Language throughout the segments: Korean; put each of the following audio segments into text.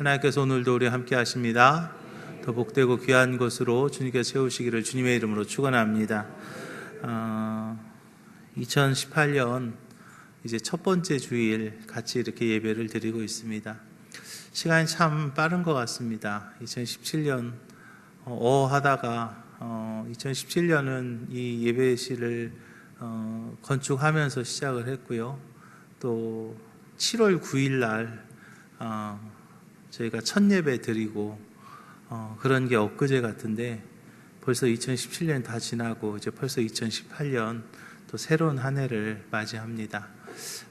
하나님께서 오늘도 우리 함께 하십니다. 더 복되고 귀한 것으로 주님께서 채우시기를 주님의 이름으로 축원합니다. 2018년 이제 첫 번째 주일 같이 이렇게 예배를 드리고 있습니다. 시간이 참 빠른 것 같습니다. 2017년 하다가 2017년은 이 예배실을 건축하면서 시작을 했고요. 또 7월 9일 날 저희가 첫 예배 드리고 그런 게 엊그제 같은데 벌써 2017년 다 지나고 이제 벌써 2018년 또 새로운 한 해를 맞이합니다.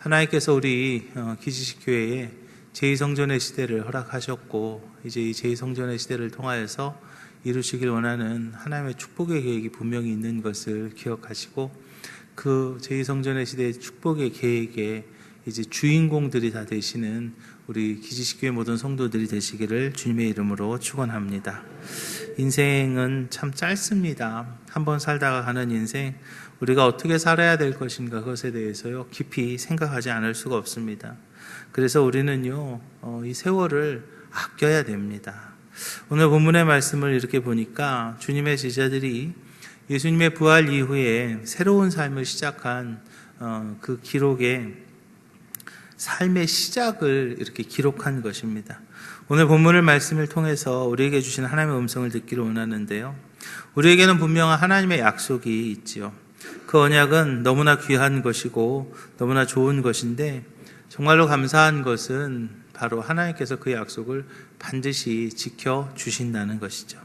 하나님께서 우리 기지식 교회에 제2성전의 시대를 허락하셨고 이제 이 제2성전의 시대를 통하여서 이루시길 원하는 하나님의 축복의 계획이 분명히 있는 것을 기억하시고 그 제2성전의 시대의 축복의 계획에 이제 주인공들이 다 되시는 우리 기지식 교회 모든 성도들이 되시기를 주님의 이름으로 축원합니다. 인생은 참 짧습니다. 한번 살다가 가는 인생, 우리가 어떻게 살아야 될 것인가 그것에 대해서요 깊이 생각하지 않을 수가 없습니다. 그래서 우리는요 이 세월을 아껴야 됩니다. 오늘 본문의 말씀을 이렇게 보니까 주님의 제자들이 예수님의 부활 이후에 새로운 삶을 시작한 그 기록에 삶의 시작을 이렇게 기록한 것입니다. 오늘 본문의 말씀을 통해서 우리에게 주신 하나님의 음성을 듣기를 원하는데요. 우리에게는 분명한 하나님의 약속이 있지요. 그 언약은 너무나 귀한 것이고 너무나 좋은 것인데 정말로 감사한 것은 바로 하나님께서 그 약속을 반드시 지켜주신다는 것이죠.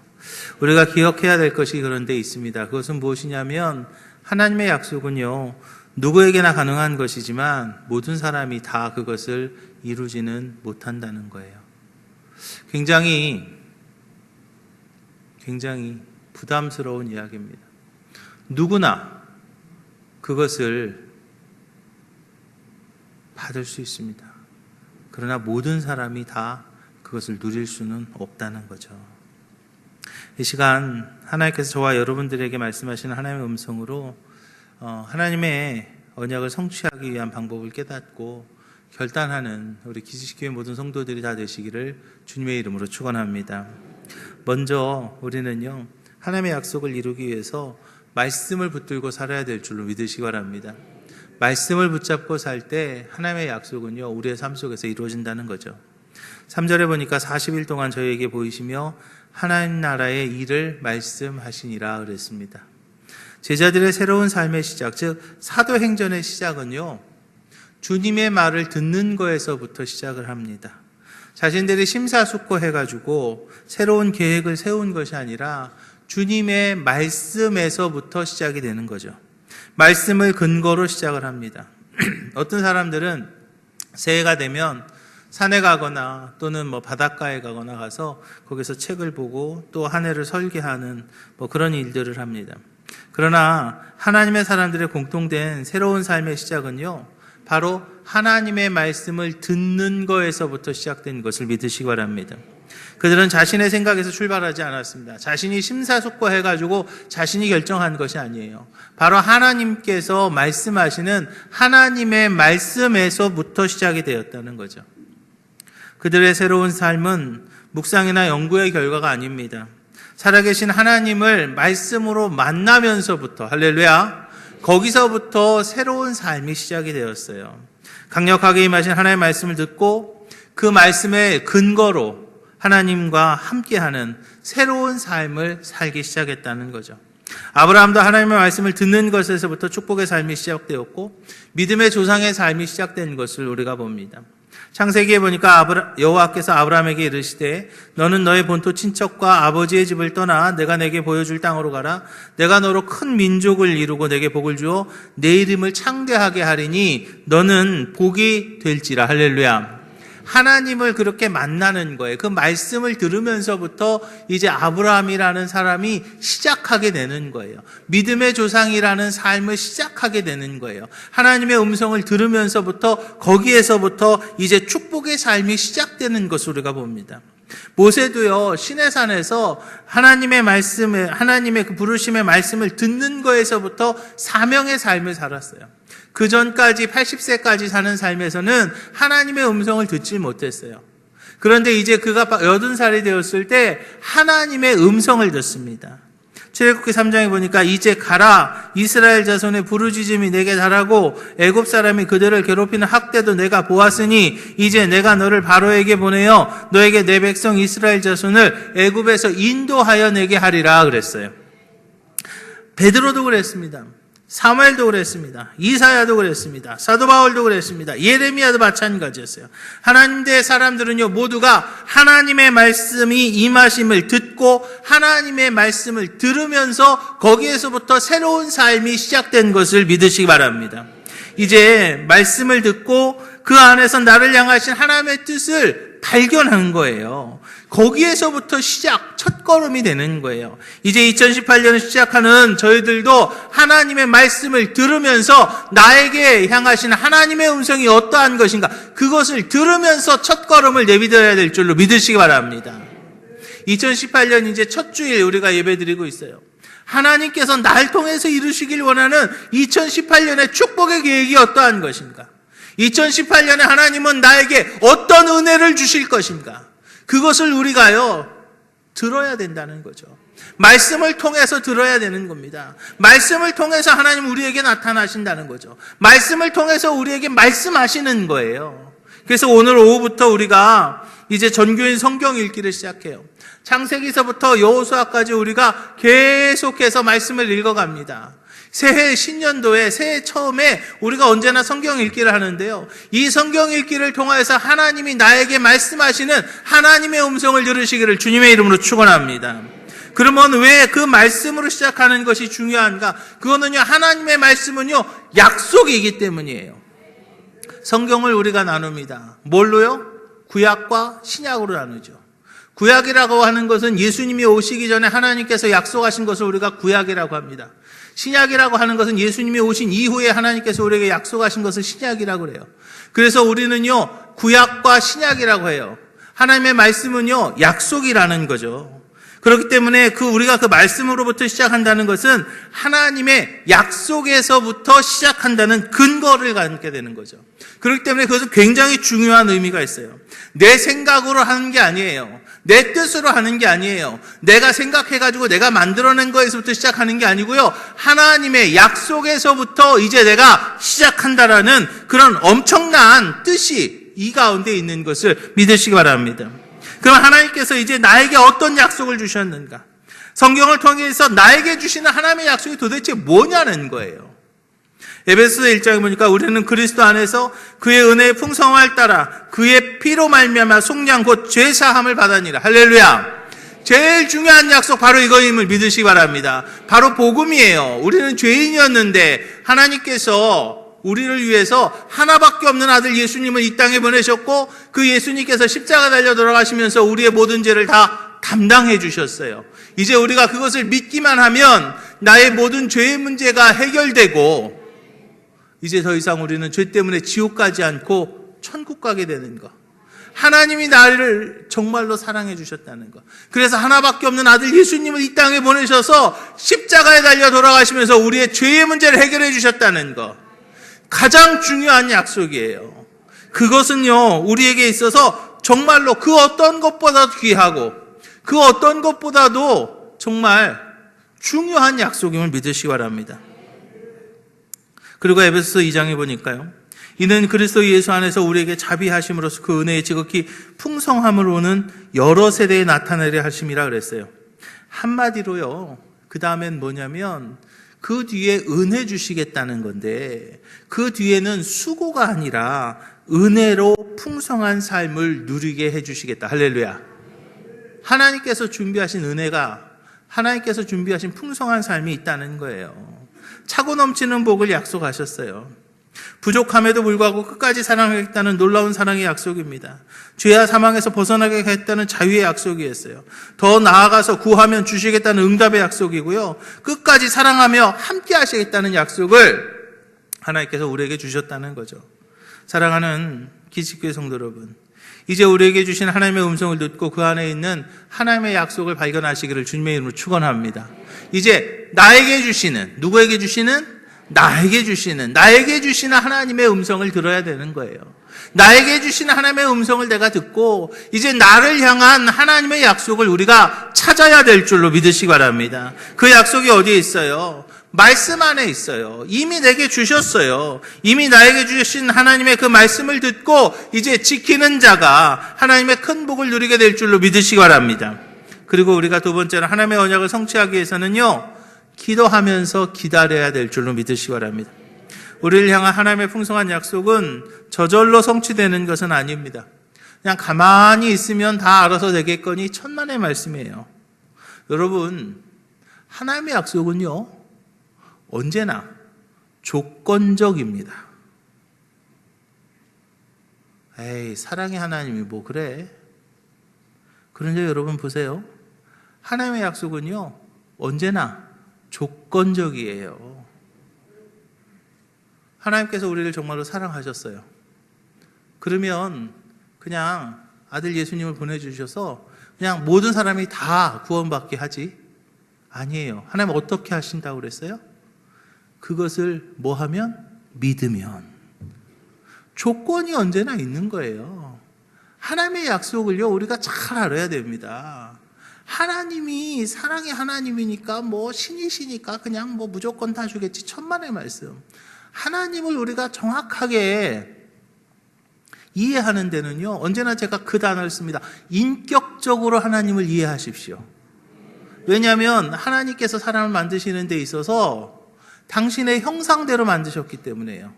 우리가 기억해야 될 것이 그런 데 있습니다. 그것은 무엇이냐면 하나님의 약속은요 누구에게나 가능한 것이지만 모든 사람이 다 그것을 이루지는 못한다는 거예요. 굉장히 부담스러운 이야기입니다. 누구나 그것을 받을 수 있습니다. 그러나 모든 사람이 다 그것을 누릴 수는 없다는 거죠. 이 시간 하나님께서 저와 여러분들에게 말씀하시는 하나님의 음성으로 하나님의 언약을 성취하기 위한 방법을 깨닫고 결단하는 우리 기지식교회 모든 성도들이 다 되시기를 주님의 이름으로 축원합니다. 먼저 우리는요 하나님의 약속을 이루기 위해서 말씀을 붙들고 살아야 될 줄로 믿으시기 바랍니다. 말씀을 붙잡고 살 때 하나님의 약속은요 우리의 삶 속에서 이루어진다는 거죠. 3절에 보니까 40일 동안 저희에게 보이시며 하나님 나라의 일을 말씀하시니라 그랬습니다. 제자들의 새로운 삶의 시작, 즉 사도행전의 시작은요 주님의 말을 듣는 거에서부터 시작을 합니다. 자신들이 심사숙고해가지고 새로운 계획을 세운 것이 아니라 주님의 말씀에서부터 시작이 되는 거죠. 말씀을 근거로 시작을 합니다. 어떤 사람들은 새해가 되면 산에 가거나 또는 바닷가에 가거나 가서 거기서 책을 보고 또 한 해를 설계하는 그런 일들을 합니다. 그러나 하나님의 사람들의 공통된 새로운 삶의 시작은요 바로 하나님의 말씀을 듣는 거에서부터 시작된 것을 믿으시기 바랍니다. 그들은 자신의 생각에서 출발하지 않았습니다. 자신이 심사숙고해가지고 자신이 결정한 것이 아니에요. 바로 하나님께서 말씀하시는 하나님의 말씀에서부터 시작이 되었다는 거죠. 그들의 새로운 삶은 묵상이나 연구의 결과가 아닙니다. 살아계신 하나님을 말씀으로 만나면서부터 할렐루야 거기서부터 새로운 삶이 시작이 되었어요. 강력하게 임하신 하나님의 말씀을 듣고 그 말씀의 근거로 하나님과 함께하는 새로운 삶을 살기 시작했다는 거죠. 아브라함도 하나님의 말씀을 듣는 것에서부터 축복의 삶이 시작되었고 믿음의 조상의 삶이 시작된 것을 우리가 봅니다. 창세기에 보니까 여호와께서 아브라함에게 이르시되 너는 너의 본토 친척과 아버지의 집을 떠나 내가 내게 보여줄 땅으로 가라. 내가 너로 큰 민족을 이루고 내게 복을 주어 내 이름을 창대하게 하리니 너는 복이 될지라. 할렐루야. 하나님을 그렇게 만나는 거예요. 그 말씀을 들으면서부터 이제 아브라함이라는 사람이 시작하게 되는 거예요. 믿음의 조상이라는 삶을 시작하게 되는 거예요. 하나님의 음성을 들으면서부터 거기에서부터 이제 축복의 삶이 시작되는 것을 우리가 봅니다. 모세도요 시내산에서 하나님의 말씀에 하나님의 그 부르심의 말씀을 듣는 거에서부터 사명의 삶을 살았어요. 그 전까지 80세까지 사는 삶에서는 하나님의 음성을 듣지 못했어요. 그런데 이제 그가 80살이 되었을 때 하나님의 음성을 듣습니다. 출애굽기 3장에 보니까 이제 가라, 이스라엘 자손의 부르짖음이 내게 달하고 애굽 사람이 그들을 괴롭히는 학대도 내가 보았으니 이제 내가 너를 바로에게 보내어 너에게 내 백성 이스라엘 자손을 애굽에서 인도하여 내게 하리라 그랬어요. 베드로도 그랬습니다. 사무엘도 그랬습니다. 이사야도 그랬습니다. 사도 바울도 그랬습니다. 예레미야도 마찬가지였어요. 하나님의 사람들은요, 모두가 하나님의 말씀이 임하심을 듣고 하나님의 말씀을 들으면서 거기에서부터 새로운 삶이 시작된 것을 믿으시기 바랍니다. 이제 말씀을 듣고 그 안에서 나를 향하신 하나님의 뜻을 발견한 거예요. 거기에서부터 첫걸음이 되는 거예요. 이제 2018년을 시작하는 저희들도 하나님의 말씀을 들으면서 나에게 향하신 하나님의 음성이 어떠한 것인가, 그것을 들으면서 첫걸음을 내딛어야 될 줄로 믿으시기 바랍니다. 2018년 이제 첫 주일 우리가 예배드리고 있어요. 하나님께서 날 통해서 이루시길 원하는 2018년의 축복의 계획이 어떠한 것인가? 2018년에 하나님은 나에게 어떤 은혜를 주실 것인가? 그것을 우리가요, 들어야 된다는 거죠. 말씀을 통해서 들어야 되는 겁니다. 말씀을 통해서 하나님 우리에게 나타나신다는 거죠. 말씀을 통해서 우리에게 말씀하시는 거예요. 그래서 오늘 오후부터 우리가 이제 전교인 성경 읽기를 시작해요. 창세기서부터 여호수아까지 우리가 계속해서 말씀을 읽어갑니다. 새해 신년도에 새해 처음에 우리가 언제나 성경 읽기를 하는데요. 이 성경 읽기를 통해서 하나님이 나에게 말씀하시는 하나님의 음성을 들으시기를 주님의 이름으로 축원합니다. 그러면 왜 그 말씀으로 시작하는 것이 중요한가? 그거는요, 하나님의 말씀은요, 약속이기 때문이에요. 성경을 우리가 나눕니다. 뭘로요? 구약과 신약으로 나누죠. 구약이라고 하는 것은 예수님이 오시기 전에 하나님께서 약속하신 것을 우리가 구약이라고 합니다. 신약이라고 하는 것은 예수님이 오신 이후에 하나님께서 우리에게 약속하신 것을 신약이라고 해요. 그래서 우리는요, 구약과 신약이라고 해요. 하나님의 말씀은요, 약속이라는 거죠. 그렇기 때문에 우리가 그 말씀으로부터 시작한다는 것은 하나님의 약속에서부터 시작한다는 근거를 갖게 되는 거죠. 그렇기 때문에 그것은 굉장히 중요한 의미가 있어요. 내 생각으로 하는 게 아니에요. 내 뜻으로 하는 게 아니에요. 내가 생각해가지고 내가 만들어낸 거에서부터 시작하는 게 아니고요. 하나님의 약속에서부터 이제 내가 시작한다라는 그런 엄청난 뜻이 이 가운데 있는 것을 믿으시기 바랍니다. 그럼 하나님께서 이제 나에게 어떤 약속을 주셨는가? 성경을 통해서 나에게 주시는 하나님의 약속이 도대체 뭐냐는 거예요. 에베소서 1장에 보니까 우리는 그리스도 안에서 그의 은혜의 풍성함을 따라 그의 피로 말미암아 속량 곧 죄사함을 받았니라. 할렐루야. 제일 중요한 약속 바로 이거임을 믿으시기 바랍니다. 바로 복음이에요. 우리는 죄인이었는데 하나님께서 우리를 위해서 하나밖에 없는 아들 예수님을 이 땅에 보내셨고 그 예수님께서 십자가 달려 돌아가시면서 우리의 모든 죄를 다 담당해 주셨어요. 이제 우리가 그것을 믿기만 하면 나의 모든 죄의 문제가 해결되고 이제 더 이상 우리는 죄 때문에 지옥 가지 않고 천국 가게 되는 것. 하나님이 나를 정말로 사랑해 주셨다는 것. 그래서 하나밖에 없는 아들 예수님을 이 땅에 보내셔서 십자가에 달려 돌아가시면서 우리의 죄의 문제를 해결해 주셨다는 것. 가장 중요한 약속이에요. 그것은요, 우리에게 있어서 정말로 그 어떤 것보다도 귀하고 그 어떤 것보다도 정말 중요한 약속임을 믿으시기 바랍니다. 그리고 에베소서 2장에 보니까요, 이는 그리스도 예수 안에서 우리에게 자비하심으로써 그 은혜의 지극히 풍성함으로는 여러 세대에 나타내려 하심이라 그랬어요. 한마디로요, 그 다음엔 뭐냐면 그 뒤에 은혜 주시겠다는 건데 그 뒤에는 수고가 아니라 은혜로 풍성한 삶을 누리게 해주시겠다. 할렐루야. 하나님께서 준비하신 은혜가, 하나님께서 준비하신 풍성한 삶이 있다는 거예요. 차고 넘치는 복을 약속하셨어요. 부족함에도 불구하고 끝까지 사랑하겠다는 놀라운 사랑의 약속입니다. 죄와 사망에서 벗어나게 하겠다는 자유의 약속이었어요. 더 나아가서 구하면 주시겠다는 응답의 약속이고요. 끝까지 사랑하며 함께 하시겠다는 약속을 하나님께서 우리에게 주셨다는 거죠. 사랑하는 기식교회 성도 여러분, 이제 우리에게 주신 하나님의 음성을 듣고 그 안에 있는 하나님의 약속을 발견하시기를 주님의 이름으로 축원합니다. 이제 나에게 주시는, 누구에게 주시는? 나에게 주시는 하나님의 음성을 들어야 되는 거예요. 나에게 주신 하나님의 음성을 내가 듣고 이제 나를 향한 하나님의 약속을 우리가 찾아야 될 줄로 믿으시기 바랍니다. 그 약속이 어디에 있어요? 말씀 안에 있어요. 이미 내게 주셨어요. 이미 나에게 주신 하나님의 그 말씀을 듣고 이제 지키는 자가 하나님의 큰 복을 누리게 될 줄로 믿으시기 바랍니다. 그리고 우리가 두 번째로 하나님의 언약을 성취하기 위해서는요, 기도하면서 기다려야 될 줄로 믿으시기 바랍니다. 우리를 향한 하나님의 풍성한 약속은 저절로 성취되는 것은 아닙니다. 그냥 가만히 있으면 다 알아서 되겠거니 천만의 말씀이에요. 여러분, 하나님의 약속은요, 언제나 조건적입니다. 에이, 사랑의 하나님이 뭐 그래? 그런데 여러분 보세요. 하나님의 약속은요, 언제나 조건적이에요. 하나님께서 우리를 정말로 사랑하셨어요. 그러면 그냥 아들 예수님을 보내주셔서 그냥 모든 사람이 다 구원받게 하지? 아니에요. 하나님 어떻게 하신다고 그랬어요? 그것을 뭐 하면? 믿으면. 조건이 언제나 있는 거예요. 하나님의 약속을요, 우리가 잘 알아야 됩니다. 하나님이 사랑의 하나님이니까 뭐 신이시니까 그냥 뭐 무조건 다 주겠지. 천만의 말씀. 하나님을 우리가 정확하게 이해하는 데는요, 언제나 제가 그 단어를 씁니다. 인격적으로 하나님을 이해하십시오. 왜냐하면 하나님께서 사람을 만드시는 데 있어서 당신의 형상대로 만드셨기 때문에요.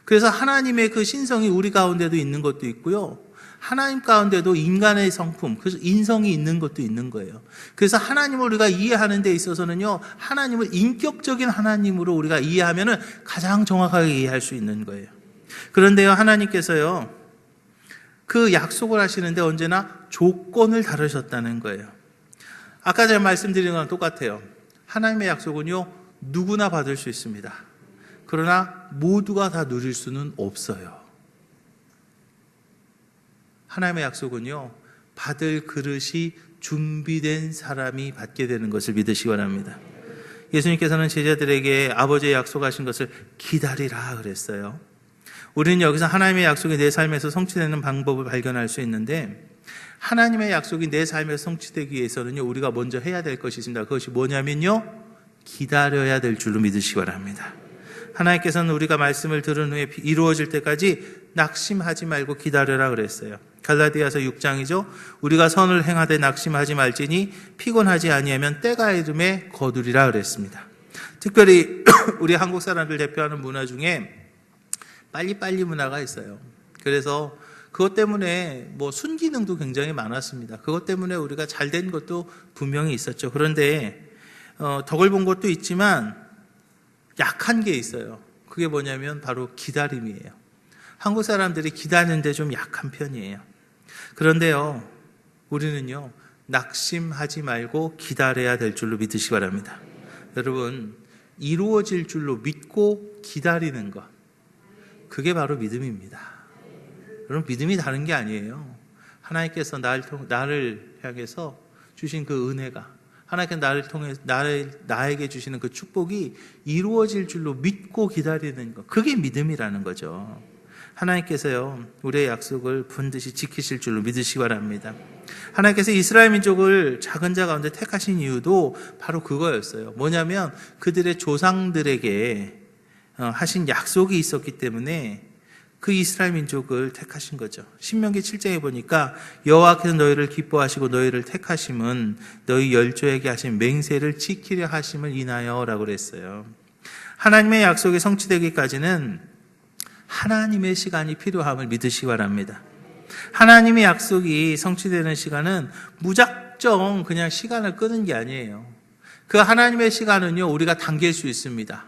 그래서 하나님의 그 신성이 우리 가운데도 있는 것도 있고요, 하나님 가운데도 인간의 성품, 그래서 인성이 있는 것도 있는 거예요. 그래서 하나님을 우리가 이해하는 데 있어서는요, 하나님을 인격적인 하나님으로 우리가 이해하면은 가장 정확하게 이해할 수 있는 거예요. 그런데요, 하나님께서요, 그 약속을 하시는데 언제나 조건을 다루셨다는 거예요. 아까 제가 말씀드린 거랑 똑같아요. 하나님의 약속은요, 누구나 받을 수 있습니다. 그러나 모두가 다 누릴 수는 없어요. 하나님의 약속은요, 받을 그릇이 준비된 사람이 받게 되는 것을 믿으시기 바랍니다. 예수님께서는 제자들에게 아버지의 약속하신 것을 기다리라 그랬어요. 우리는 여기서 하나님의 약속이 내 삶에서 성취되는 방법을 발견할 수 있는데, 하나님의 약속이 내 삶에서 성취되기 위해서는요, 우리가 먼저 해야 될 것이 있습니다. 그것이 뭐냐면요, 기다려야 될 줄로 믿으시기 바랍니다. 하나님께서는 우리가 말씀을 들은 후에 이루어질 때까지 낙심하지 말고 기다려라 그랬어요. 갈라디아서 6장이죠. 우리가 선을 행하되 낙심하지 말지니 피곤하지 아니하면 때가 이름에 거두리라 그랬습니다. 특별히 우리 한국 사람들 대표하는 문화 중에 빨리빨리 문화가 있어요. 그래서 그것 때문에 뭐 순기능도 굉장히 많았습니다. 그것 때문에 우리가 잘된 것도 분명히 있었죠. 그런데 덕을 본 것도 있지만 약한 게 있어요. 그게 뭐냐면 바로 기다림이에요. 한국 사람들이 기다리는데 좀 약한 편이에요. 그런데요, 우리는요, 낙심하지 말고 기다려야 될 줄로 믿으시기 바랍니다. 여러분, 이루어질 줄로 믿고 기다리는 것, 그게 바로 믿음입니다. 여러분, 믿음이 다른 게 아니에요. 하나님께서 나를 향해서 주신 그 은혜가, 하나님께서 나를 통해 나에게 주시는 그 축복이 이루어질 줄로 믿고 기다리는 것, 그게 믿음이라는 거죠. 하나님께서요, 우리의 약속을 반드시 지키실 줄로 믿으시기 바랍니다. 하나님께서 이스라엘 민족을 작은 자 가운데 택하신 이유도 바로 그거였어요. 뭐냐면 그들의 조상들에게 하신 약속이 있었기 때문에 그 이스라엘 민족을 택하신 거죠. 신명기 7장에 보니까 여호와께서 너희를 기뻐하시고 너희를 택하심은 너희 열조에게 하신 맹세를 지키려 하심을 인하여 라고 그랬어요. 하나님의 약속이 성취되기까지는 하나님의 시간이 필요함을 믿으시기 바랍니다. 하나님의 약속이 성취되는 시간은 무작정 그냥 시간을 끄는 게 아니에요. 그 하나님의 시간은요, 우리가 당길 수 있습니다.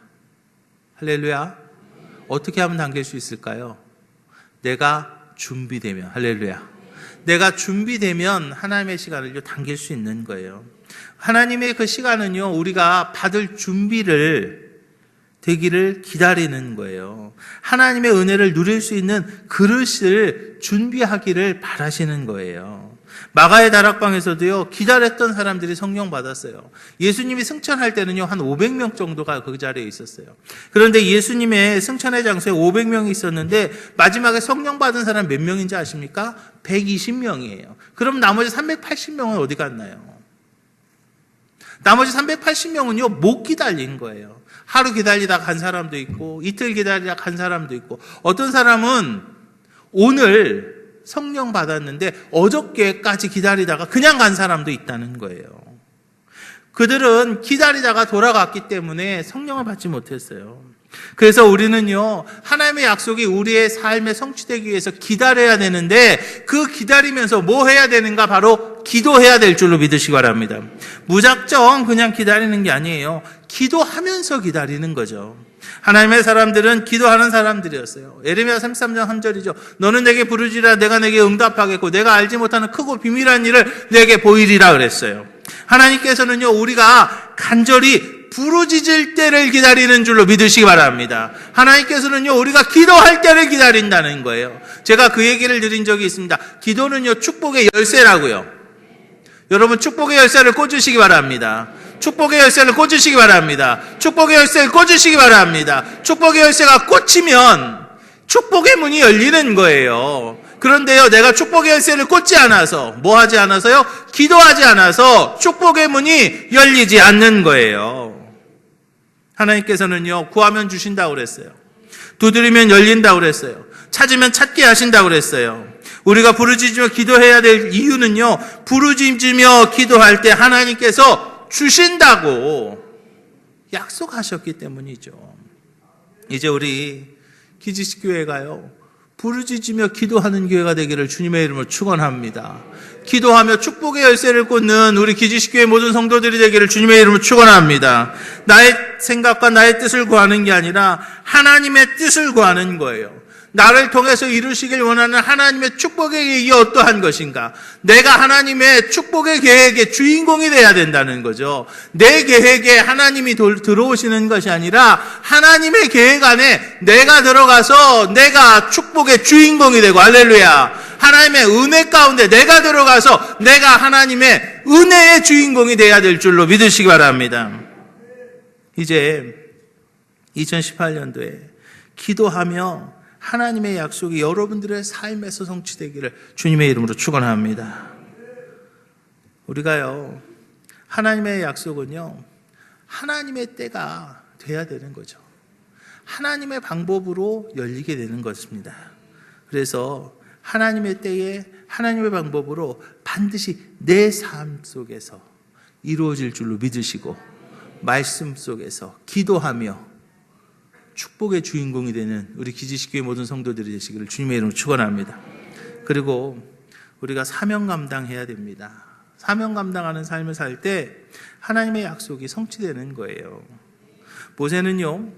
할렐루야. 어떻게 하면 당길 수 있을까요? 내가 준비되면, 할렐루야. 내가 준비되면 하나님의 시간을 당길 수 있는 거예요. 하나님의 그 시간은요, 우리가 받을 준비를 되기를 기다리는 거예요. 하나님의 은혜를 누릴 수 있는 그릇을 준비하기를 바라시는 거예요. 마가의 다락방에서도요, 기다렸던 사람들이 성령 받았어요. 예수님이 승천할 때는요, 한 500명 정도가 그 자리에 있었어요. 그런데 예수님의 승천의 장소에 500명이 있었는데, 마지막에 성령 받은 사람 몇 명인지 아십니까? 120명이에요. 그럼 나머지 380명은 어디 갔나요? 나머지 380명은요, 못 기다린 거예요. 하루 기다리다 간 사람도 있고, 이틀 기다리다 간 사람도 있고, 어떤 사람은 오늘 성령 받았는데 어저께까지 기다리다가 그냥 간 사람도 있다는 거예요. 그들은 기다리다가 돌아갔기 때문에 성령을 받지 못했어요. 그래서 우리는요, 하나님의 약속이 우리의 삶에 성취되기 위해서 기다려야 되는데, 그 기다리면서 뭐 해야 되는가? 바로 기도해야 될 줄로 믿으시기 바랍니다. 무작정 그냥 기다리는 게 아니에요. 기도하면서 기다리는 거죠. 하나님의 사람들은 기도하는 사람들이었어요. 예레미야 33장 3절이죠. 너는 내게 부르짖으라 내가 내게 응답하겠고 내가 알지 못하는 크고 비밀한 일을 내게 보이리라 그랬어요. 하나님께서는요, 우리가 간절히 부르짖을 때를 기다리는 줄로 믿으시기 바랍니다. 하나님께서는요, 우리가 기도할 때를 기다린다는 거예요. 제가 그 얘기를 드린 적이 있습니다. 기도는요, 축복의 열쇠라고요. 여러분, 축복의 열쇠를 꽂으시기 바랍니다. 축복의 열쇠를 꽂으시기 바랍니다. 축복의 열쇠를 꽂으시기 바랍니다. 축복의 열쇠가 꽂히면 축복의 문이 열리는 거예요. 그런데요, 내가 축복의 열쇠를 꽂지 않아서, 뭐 하지 않아서요? 기도하지 않아서 축복의 문이 열리지 않는 거예요. 하나님께서는요, 구하면 주신다고 그랬어요. 두드리면 열린다고 그랬어요. 찾으면 찾게 하신다고 그랬어요. 우리가 부르짖으며 기도해야 될 이유는요, 부르짖으며 기도할 때 하나님께서 주신다고 약속하셨기 때문이죠. 이제 우리 기지식 교회가요, 부르짖으며 기도하는 교회가 되기를 주님의 이름으로 축원합니다. 기도하며 축복의 열쇠를 꽂는 우리 기지식 교회 모든 성도들이 되기를 주님의 이름으로 축원합니다. 나의 생각과 나의 뜻을 구하는 게 아니라 하나님의 뜻을 구하는 거예요. 나를 통해서 이루시길 원하는 하나님의 축복의 계획이 어떠한 것인가? 내가 하나님의 축복의 계획의 주인공이 돼야 된다는 거죠. 내 계획에 하나님이 들어오시는 것이 아니라 하나님의 계획 안에 내가 들어가서 내가 축복의 주인공이 되고, 할렐루야, 하나님의 은혜 가운데 내가 들어가서 내가 하나님의 은혜의 주인공이 돼야 될 줄로 믿으시기 바랍니다. 이제 2018년도에 기도하며 하나님의 약속이 여러분들의 삶에서 성취되기를 주님의 이름으로 축원합니다. 우리가요, 하나님의 약속은요, 하나님의 때가 돼야 되는 거죠. 하나님의 방법으로 열리게 되는 것입니다. 그래서 하나님의 때에 하나님의 방법으로 반드시 내 삶 속에서 이루어질 줄로 믿으시고, 말씀 속에서 기도하며 축복의 주인공이 되는 우리 기지식교회 모든 성도들이 되시기를 주님의 이름으로 축원합니다. 그리고 우리가 사명 감당해야 됩니다. 사명 감당하는 삶을 살 때 하나님의 약속이 성취되는 거예요. 모세는요,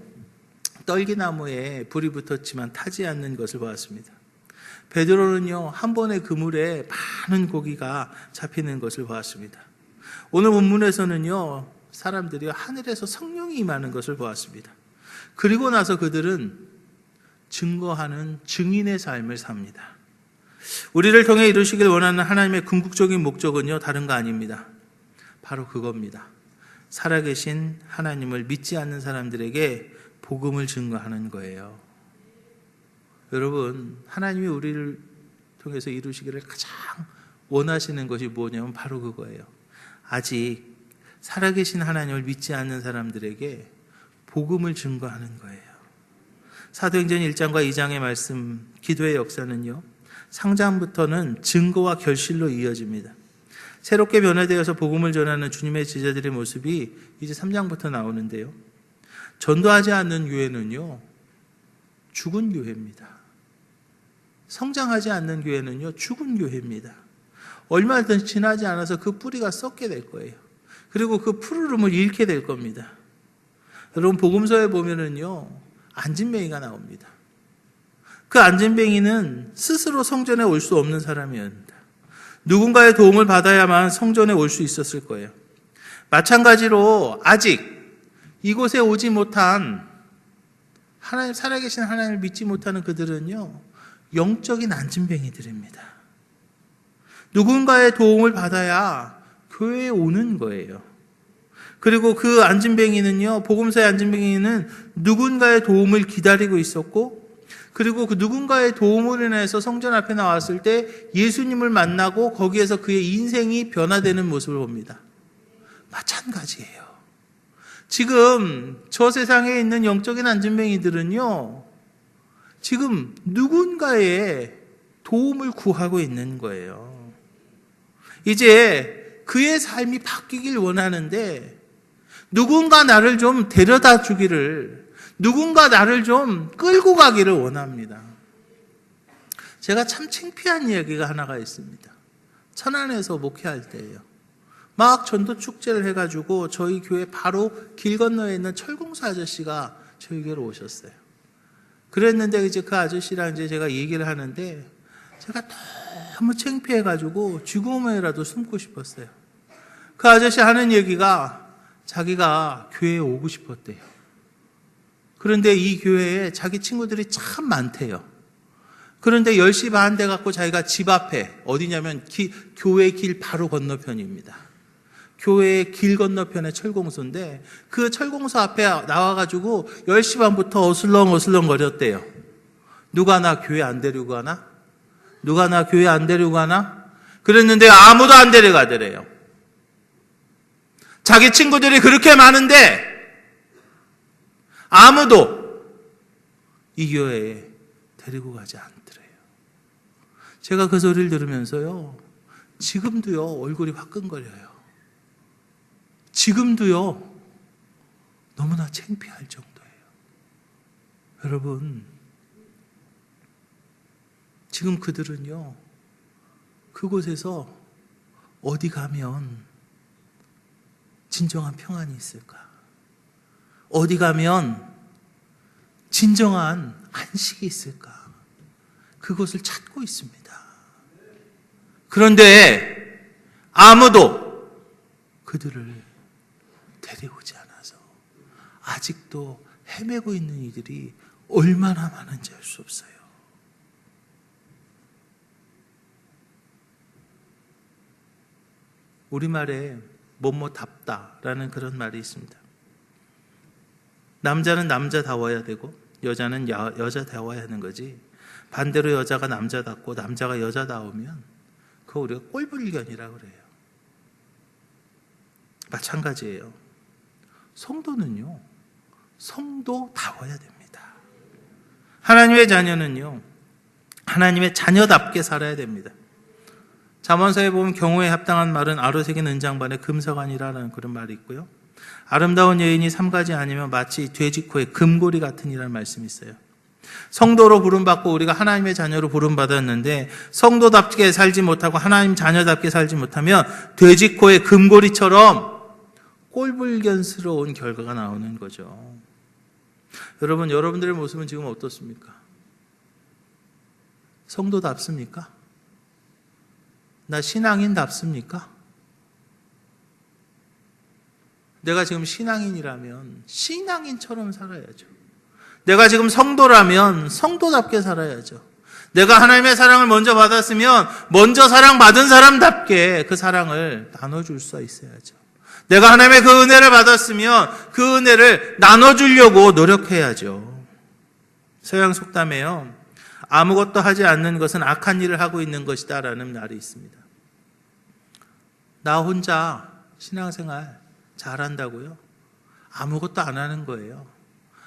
떨기나무에 불이 붙었지만 타지 않는 것을 보았습니다. 베드로는요, 한 번의 그물에 많은 고기가 잡히는 것을 보았습니다. 오늘 본문에서는요, 사람들이 하늘에서 성령이 임하는 것을 보았습니다. 그리고 나서 그들은 증거하는 증인의 삶을 삽니다. 우리를 통해 이루시길 원하는 하나님의 궁극적인 목적은요, 다른 거 아닙니다. 바로 그겁니다. 살아계신 하나님을 믿지 않는 사람들에게 복음을 증거하는 거예요. 여러분, 하나님이 우리를 통해서 이루시기를 가장 원하시는 것이 뭐냐면 바로 그거예요. 아직 살아계신 하나님을 믿지 않는 사람들에게 복음을 증거하는 거예요. 사도행전 1장과 2장의 말씀, 기도의 역사는요, 상장부터는 증거와 결실로 이어집니다. 새롭게 변화되어서 복음을 전하는 주님의 제자들의 모습이 이제 3장부터 나오는데요, 전도하지 않는 교회는요, 죽은 교회입니다. 성장하지 않는 교회는요, 죽은 교회입니다. 얼마 지나지 않아서 그 뿌리가 썩게 될 거예요. 그리고 그 푸르름을 잃게 될 겁니다. 여러분, 복음서에 보면은요, 안진뱅이가 나옵니다. 그 안진뱅이는 스스로 성전에 올 수 없는 사람이었습니다. 누군가의 도움을 받아야만 성전에 올 수 있었을 거예요. 마찬가지로 아직 이곳에 오지 못한 하나님, 살아계신 하나님을 믿지 못하는 그들은요, 영적인 안진뱅이들입니다. 누군가의 도움을 받아야 교회에 오는 거예요. 그리고 그 안진뱅이는요, 복음서의 안진뱅이는 누군가의 도움을 기다리고 있었고, 그리고 그 누군가의 도움으로 인해서 성전 앞에 나왔을 때 예수님을 만나고 거기에서 그의 인생이 변화되는 모습을 봅니다. 마찬가지예요. 지금 저 세상에 있는 영적인 안진뱅이들은요, 지금 누군가의 도움을 구하고 있는 거예요. 이제 그의 삶이 바뀌길 원하는데 누군가 나를 좀 데려다 주기를, 누군가 나를 좀 끌고 가기를 원합니다. 제가 참 창피한 이야기가 하나가 있습니다. 천안에서 목회할 때예요. 막 전도 축제를 해가지고 저희 교회 바로 길 건너에 있는 철공사 아저씨가 저희 교회로 오셨어요. 그랬는데 이제 그 아저씨랑 이제 제가 얘기를 하는데 제가 너무 창피해가지고 죽음에라도 숨고 싶었어요. 그 아저씨 하는 얘기가 자기가 교회에 오고 싶었대요. 그런데 이 교회에 자기 친구들이 참 많대요. 그런데 10시 반 돼갖고 자기가 집 앞에, 어디냐면 교회 길 바로 건너편입니다. 교회의 길 건너편에 철공소인데 그 철공소 앞에 나와가지고 10시 반부터 어슬렁어슬렁 거렸대요. 누가 나 교회 안 데리고 가나? 누가 나 교회 안 데리고 가나? 그랬는데 아무도 안 데려가더래요. 자기 친구들이 그렇게 많은데 아무도 이 교회에 데리고 가지 않더래요. 제가 그 소리를 들으면서요, 지금도요 얼굴이 화끈거려요. 지금도요 너무나 창피할 정도예요. 여러분, 지금 그들은요 그곳에서 어디 가면 진정한 평안이 있을까? 어디 가면 진정한 안식이 있을까? 그것을 찾고 있습니다. 그런데 아무도 그들을 데려오지 않아서 아직도 헤매고 있는 이들이 얼마나 많은지 알 수 없어요. 우리말에 뭐뭐답다라는 그런 말이 있습니다. 남자는 남자다워야 되고 여자는 여자다워야 하는 거지, 반대로 여자가 남자답고 남자가 여자다우면 그거 우리가 꼴불견이라고 그래요. 마찬가지예요. 성도는요 성도다워야 됩니다. 하나님의 자녀는요 하나님의 자녀답게 살아야 됩니다. 잠언서에 보면 경우에 합당한 말은 아로새긴 은장반에 금서관이라는 그런 말이 있고요. 아름다운 여인이 3가지 아니면 마치 돼지코의 금고리 같으니라는 말씀이 있어요. 성도로 부름받고 우리가 하나님의 자녀로 부름받았는데 성도답게 살지 못하고 하나님 자녀답게 살지 못하면 돼지코의 금고리처럼 꼴불견스러운 결과가 나오는 거죠. 여러분, 여러분들의 모습은 지금 어떻습니까? 성도답습니까? 나 신앙인답습니까? 내가 지금 신앙인이라면 신앙인처럼 살아야죠. 내가 지금 성도라면 성도답게 살아야죠. 내가 하나님의 사랑을 먼저 받았으면 먼저 사랑받은 사람답게 그 사랑을 나눠줄 수 있어야죠. 내가 하나님의 그 은혜를 받았으면 그 은혜를 나눠주려고 노력해야죠. 서양 속담에요, 아무것도 하지 않는 것은 악한 일을 하고 있는 것이다 라는 말이 있습니다. 나 혼자 신앙생활 잘한다고요? 아무것도 안 하는 거예요.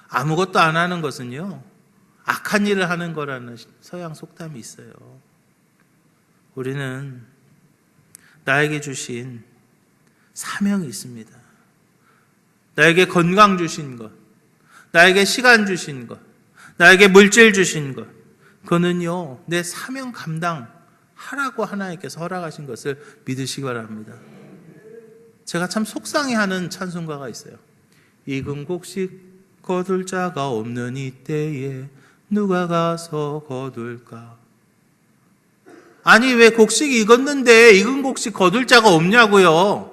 아무것도 안 하는 것은요 악한 일을 하는 거라는 서양 속담이 있어요. 우리는 나에게 주신 사명이 있습니다. 나에게 건강 주신 것, 나에게 시간 주신 것, 나에게 물질 주신 것, 그거는요 내 사명 감당하라고 하나님께서 허락하신 것을 믿으시기 바랍니다. 제가 참 속상해하는 찬송가가 있어요. 익은 곡식 거둘 자가 없는 이때에 누가 가서 거둘까? 아니, 왜 곡식이 익었는데 익은 곡식 거둘 자가 없냐고요.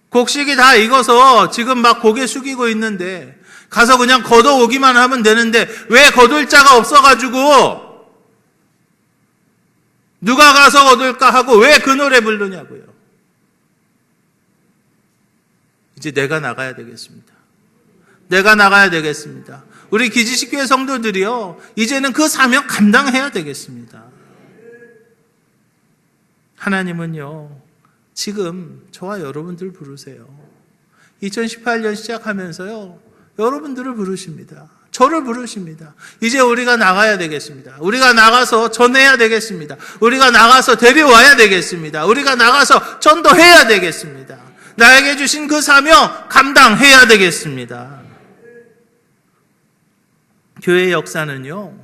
곡식이 다 익어서 지금 막 고개 숙이고 있는데 가서 그냥 걷어오기만 하면 되는데 왜 거둘 자가 없어가지고 누가 가서 얻을까 하고 왜 그 노래 부르냐고요. 이제 내가 나가야 되겠습니다. 내가 나가야 되겠습니다. 우리 기지식교회 성도들이요, 이제는 그 사명 감당해야 되겠습니다. 하나님은요, 지금 저와 여러분들 부르세요. 2018년 시작하면서요, 여러분들을 부르십니다. 저를 부르십니다. 이제 우리가 나가야 되겠습니다. 우리가 나가서 전해야 되겠습니다. 우리가 나가서 데려와야 되겠습니다. 우리가 나가서 전도해야 되겠습니다. 나에게 주신 그 사명 감당해야 되겠습니다. 교회의 역사는요,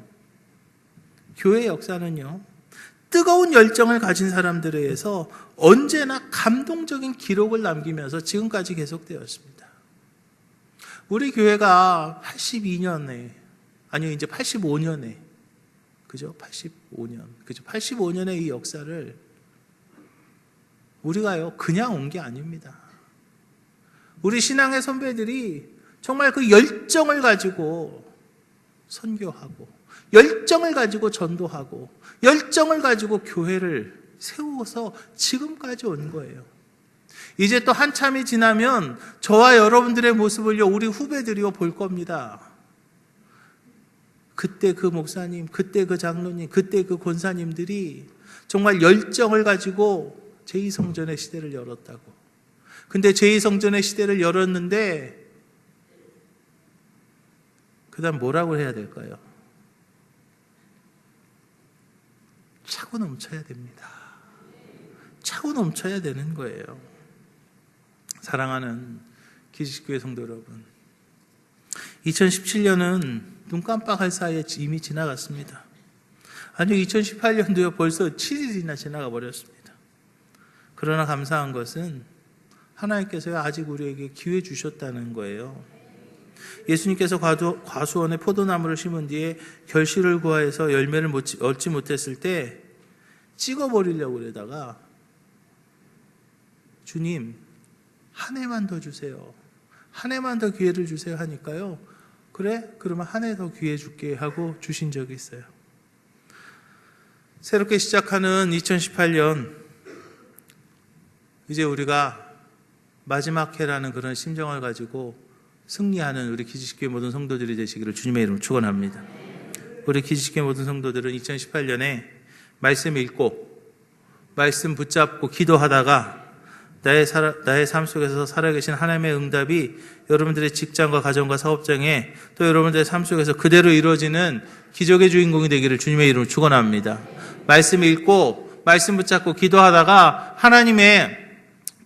뜨거운 열정을 가진 사람들에 의해서 언제나 감동적인 기록을 남기면서 지금까지 계속되었습니다. 우리 교회가 82년에, 아니요, 이제 85년에, 그죠? 85년의 이 역사를 우리가요, 그냥 온 게 아닙니다. 우리 신앙의 선배들이 정말 그 열정을 가지고 선교하고, 열정을 가지고 전도하고, 열정을 가지고 교회를 세워서 지금까지 온 거예요. 이제 또 한참이 지나면 저와 여러분들의 모습을요, 우리 후배들이요 볼 겁니다. 그때 그 목사님, 그때 그 장로님, 그때 그 권사님들이 정말 열정을 가지고 제2성전의 시대를 열었다고. 근데 제2성전의 시대를 열었는데 그 다음 뭐라고 해야 될까요? 차고 넘쳐야 됩니다. 차고 넘쳐야 되는 거예요. 사랑하는 기지식교회 성도 여러분, 2017년은 눈 깜빡할 사이에 이미 지나갔습니다. 아니요, 2018년도요 벌써 7일이나 지나가 버렸습니다. 그러나 감사한 것은 하나님께서 아직 우리에게 기회 주셨다는 거예요. 예수님께서 과수원에 포도나무를 심은 뒤에 결실을 구하여서 열매를 얻지 못했을 때 찍어버리려고 그러다가, 주님 한 해만 더 주세요, 한 해만 더 기회를 주세요 하니까요, 그래? 그러면 한 해 더 기회 줄게 하고 주신 적이 있어요. 새롭게 시작하는 2018년, 이제 우리가 마지막 해라는 그런 심정을 가지고 승리하는 우리 기지식교회 모든 성도들이 되시기를 주님의 이름으로 축원합니다. 우리 기지식교회 모든 성도들은 2018년에 말씀 읽고, 말씀 붙잡고 기도하다가 나의 삶 속에서 살아계신 하나님의 응답이 여러분들의 직장과 가정과 사업장에, 또 여러분들의 삶 속에서 그대로 이루어지는 기적의 주인공이 되기를 주님의 이름으로 축원합니다. 말씀 읽고 말씀 붙잡고 기도하다가 하나님의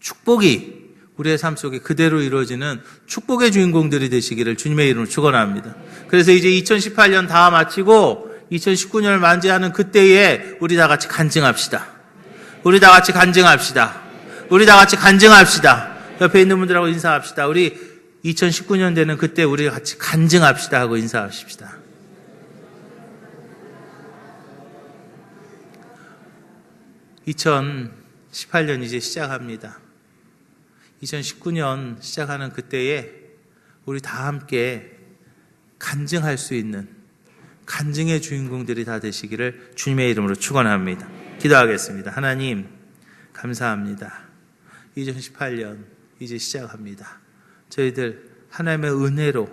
축복이 우리의 삶 속에 그대로 이루어지는 축복의 주인공들이 되시기를 주님의 이름으로 축원합니다. 그래서 이제 2018년 다 마치고 2019년을 맞이하는 그때에 우리 다 같이 간증합시다. 우리 다 같이 간증합시다. 우리 다 같이 간증합시다. 옆에 있는 분들하고 인사합시다. 우리 2019년 되는 그때 우리 같이 간증합시다 하고 인사하십시다. (2018년) 이제 시작합니다. 2019년 시작하는 그때에 우리 다 함께 간증할 수 있는 간증의 주인공들이 다 되시기를 주님의 이름으로 축원합니다. 기도하겠습니다. 하나님 감사합니다. 2018년 이제 시작합니다. 저희들 하나님의 은혜로